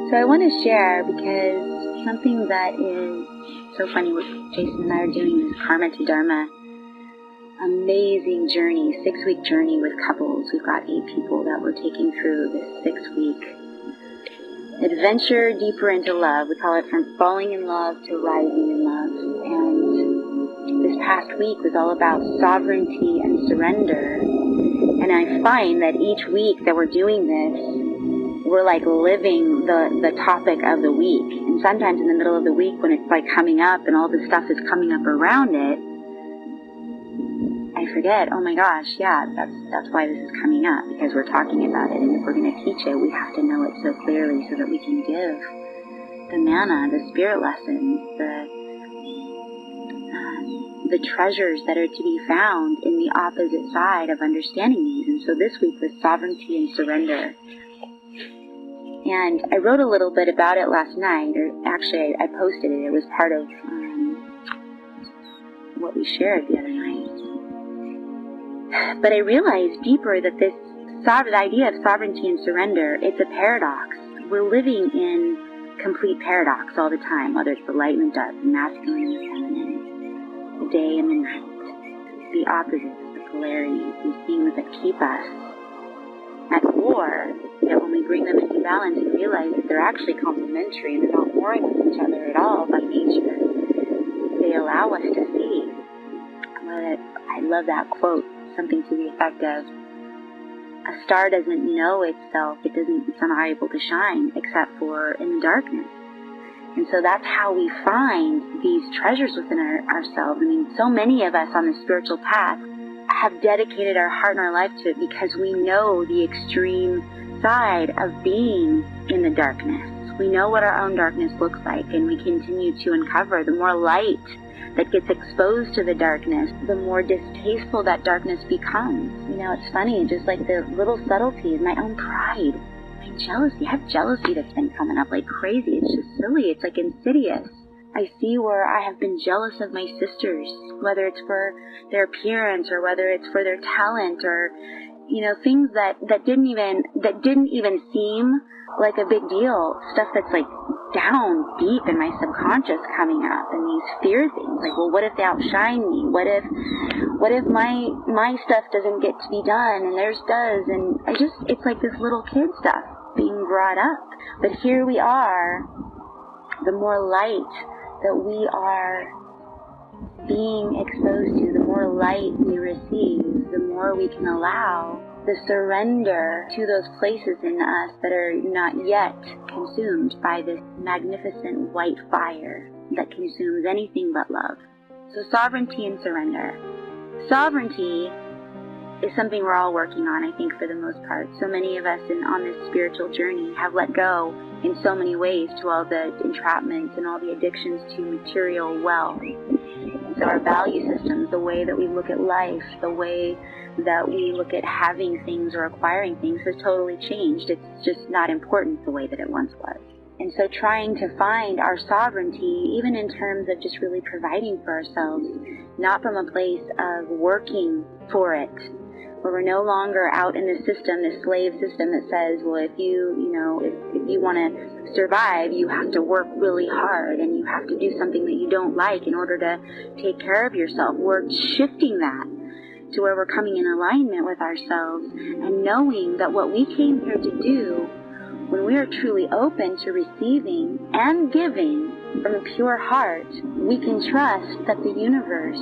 So I want to share because something that is so funny, Jason and I are doing this Karma to Dharma amazing journey, 6-week journey with couples. We've got 8 people that we're taking through this 6-week adventure deeper into love. We call it From Falling in Love to Rising in Love. And this past week was all about sovereignty and surrender. And I find that each week that we're doing this, we're like living the topic of the week. And sometimes in the middle of the week when it's like coming up and all this stuff is coming up around it, I forget, oh my gosh, yeah, that's why this is coming up, because we're talking about it. And if we're going to teach it, we have to know it so clearly so that we can give the manna, the spirit lessons, the treasures that are to be found in the opposite side of understanding these. And so this week was sovereignty and surrender. And I wrote a little bit about it last night, or actually I posted it. It was part of what we shared the other night. But I realized deeper that the idea of sovereignty and surrender, it's a paradox. We're living in complete paradox all the time, whether it's the light and the dark, the masculine and the feminine, the day and the night, the opposites, the polarities, these things that keep us at war. Yet when we bring them into balance and realize that they're actually complementary and they're not warring with each other at all by nature, they allow us to see. I love that quote. Something to the effect of, a star doesn't know itself, it's not able to shine except for in the darkness. And so that's how we find these treasures within ourselves. I mean, so many of us on the spiritual path have dedicated our heart and our life to it because we know the extreme side of being in the darkness. We know what our own darkness looks like, and we continue to uncover. The more light that gets exposed to the darkness, the more distasteful that darkness becomes. You know, it's funny, just like the little subtleties, my own pride, my jealousy. I have jealousy that's been coming up like crazy. It's just silly. It's like insidious. I see where I have been jealous of my sisters, whether it's for their appearance or whether it's for their talent or, you know, things that didn't even seem like a big deal. Stuff that's like down deep in my subconscious coming up, and these fear things like, well, what if they outshine me? What if my stuff doesn't get to be done and theirs does? And it's like this little kid stuff being brought up. But here we are, the more light that we are being exposed to, the more light we receive, the more we can allow the surrender to those places in us that are not yet consumed by this magnificent white fire that consumes anything but love. So sovereignty and surrender. Sovereignty is something we're all working on, I think, for the most part. So many of us on this spiritual journey have let go in so many ways to all the entrapments and all the addictions to material wealth. So our value systems, the way that we look at life, the way that we look at having things or acquiring things has totally changed. It's just not important the way that it once was. And so trying to find our sovereignty, even in terms of just really providing for ourselves, not from a place of working for it, where we're no longer out in the system, the slave system that says, well, if you want to survive, you have to work really hard and you have to do something that you don't like in order to take care of yourself. We're shifting that to where we're coming in alignment with ourselves and knowing that what we came here to do, when we are truly open to receiving and giving from a pure heart, we can trust that the universe,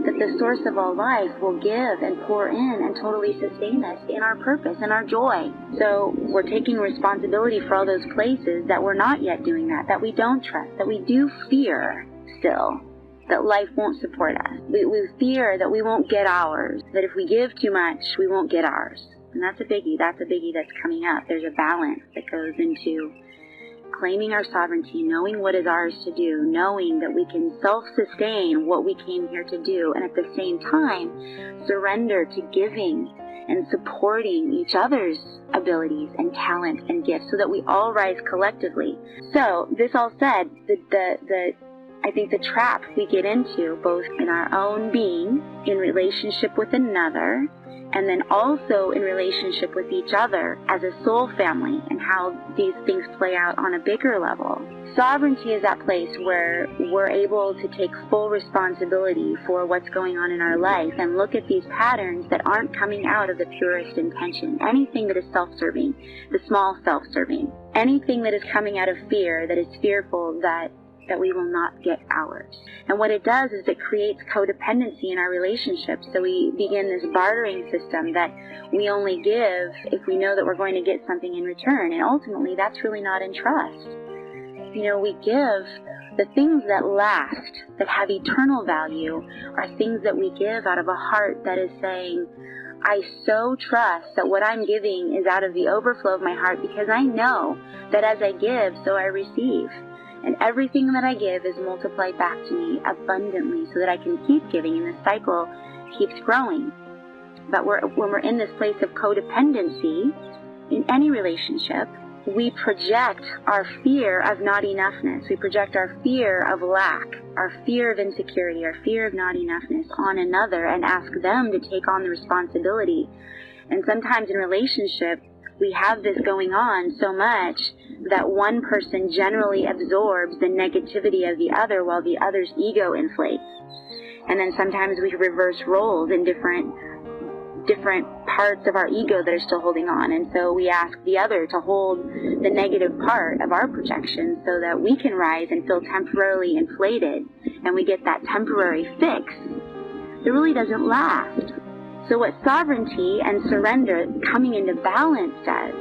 that the source of all life will give and pour in and totally sustain us in our purpose and our joy. So we're taking responsibility for all those places that we're not yet doing that we don't trust, that we do fear still, that life won't support us. We fear that we won't get ours, that if we give too much, we won't get ours. And that's a biggie. That's a biggie that's coming up. There's a balance that goes into claiming our sovereignty, knowing what is ours to do, knowing that we can self-sustain what we came here to do, and at the same time, surrender to giving and supporting each other's abilities and talents and gifts so that we all rise collectively. So, this all said, I think the trap we get into, both in our own being, in relationship with another, and then also in relationship with each other as a soul family and how these things play out on a bigger level. Sovereignty is that place where we're able to take full responsibility for what's going on in our life and look at these patterns that aren't coming out of the purest intention. Anything that is self-serving, the small self-serving. Anything that is coming out of fear, that is fearful that we will not get ours. And what it does is it creates codependency in our relationships. So we begin this bartering system that we only give if we know that we're going to get something in return. And ultimately, that's really not in trust. We give the things that last, that have eternal value, are things that we give out of a heart that is saying, I so trust that what I'm giving is out of the overflow of my heart, because I know that as I give, so I receive. And everything that I give is multiplied back to me abundantly so that I can keep giving, and the cycle keeps growing. But when we're in this place of codependency in any relationship, we project our fear of not enoughness. We project our fear of lack, our fear of insecurity, our fear of not enoughness on another and ask them to take on the responsibility. And sometimes in relationship, we have this going on so much that one person generally absorbs the negativity of the other while the other's ego inflates. And then sometimes we reverse roles in different parts of our ego that are still holding on. And so we ask the other to hold the negative part of our projection so that we can rise and feel temporarily inflated. And we get that temporary fix that really doesn't last. So what sovereignty and surrender, coming into balance, does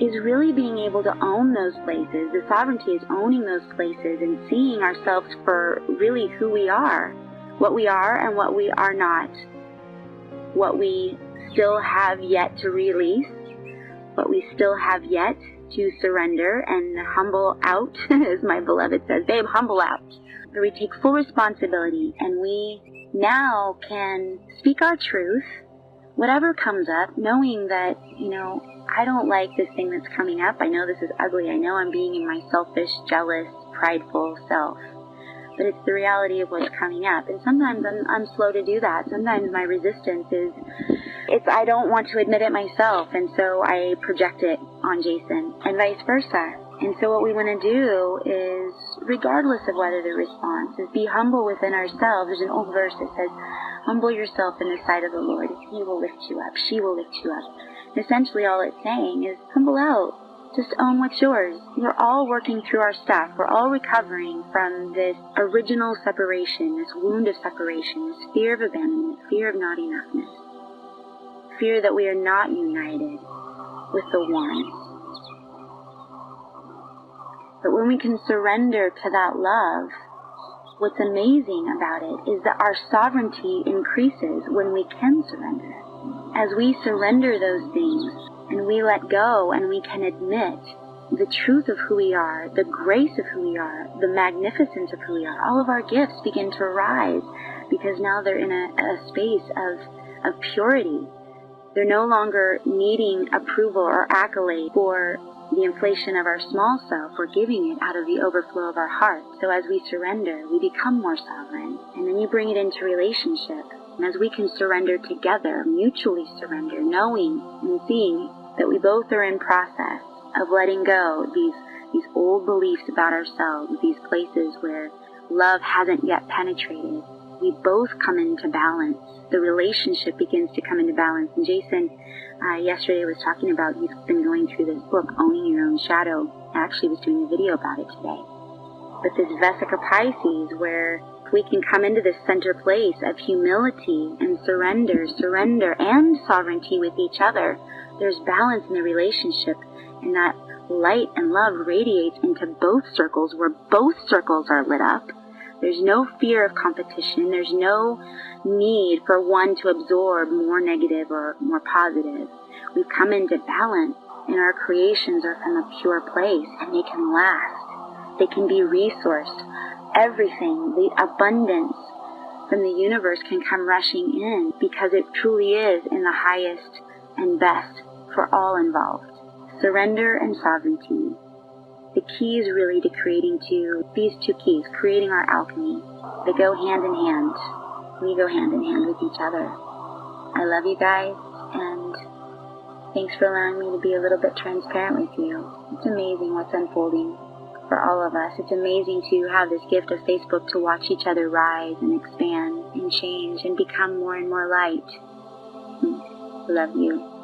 is really being able to own those places. The sovereignty is owning those places and seeing ourselves for really who we are and what we are not, what we still have yet to release, what we still have yet to surrender and humble out, as my beloved says, babe, humble out. Where we take full responsibility and we now can speak our truth, whatever comes up, knowing that, I don't like this thing that's coming up. I know this is ugly. I know I'm being in my selfish, jealous, prideful self. But it's the reality of what's coming up. And sometimes I'm slow to do that. Sometimes my resistance is, I don't want to admit it myself. And so I project it on Jason and vice versa. And so what we want to do is, regardless of whether the response is, be humble within ourselves. There's an old verse that says, humble yourself in the sight of the Lord. He will lift you up. She will lift you up. And essentially all it's saying is, humble out. Just own what's yours. We're all working through our stuff. We're all recovering from this original separation, this wound of separation, this fear of abandonment, fear of not enoughness, fear that we are not united with the one. But when we can surrender to that love, what's amazing about it is that our sovereignty increases when we can surrender. As we surrender those things and we let go and we can admit the truth of who we are, the grace of who we are, the magnificence of who we are, all of our gifts begin to rise because now they're in a space of purity. They're no longer needing approval or accolade for the inflation of our small self. We're giving it out of the overflow of our heart. So as we surrender, we become more sovereign. And then you bring it into relationship. And as we can surrender together, mutually surrender, knowing and seeing that we both are in process of letting go these old beliefs about ourselves, these places where love hasn't yet penetrated, we both come into balance. The relationship begins to come into balance. And Jason yesterday was talking about, he's been going through this book, Owning Your Own Shadow. I actually was doing a video about it today. But this Vesica Pisces, where we can come into this center place of humility and surrender and sovereignty with each other. There's balance in the relationship, and that light and love radiates into both circles, where both circles are lit up. There's no fear of competition. There's no need for one to absorb more negative or more positive. We've come into balance, and our creations are from a pure place, and they can last. They can be resourced. Everything, the abundance from the universe can come rushing in because it truly is in the highest and best for all involved. Surrender and sovereignty. The key is really to creating these two keys, creating our alchemy. They go hand in hand. We go hand in hand with each other. I love you guys, and thanks for allowing me to be a little bit transparent with you. It's amazing what's unfolding for all of us. It's amazing to have this gift of Facebook to watch each other rise and expand and change and become more and more light. Love you.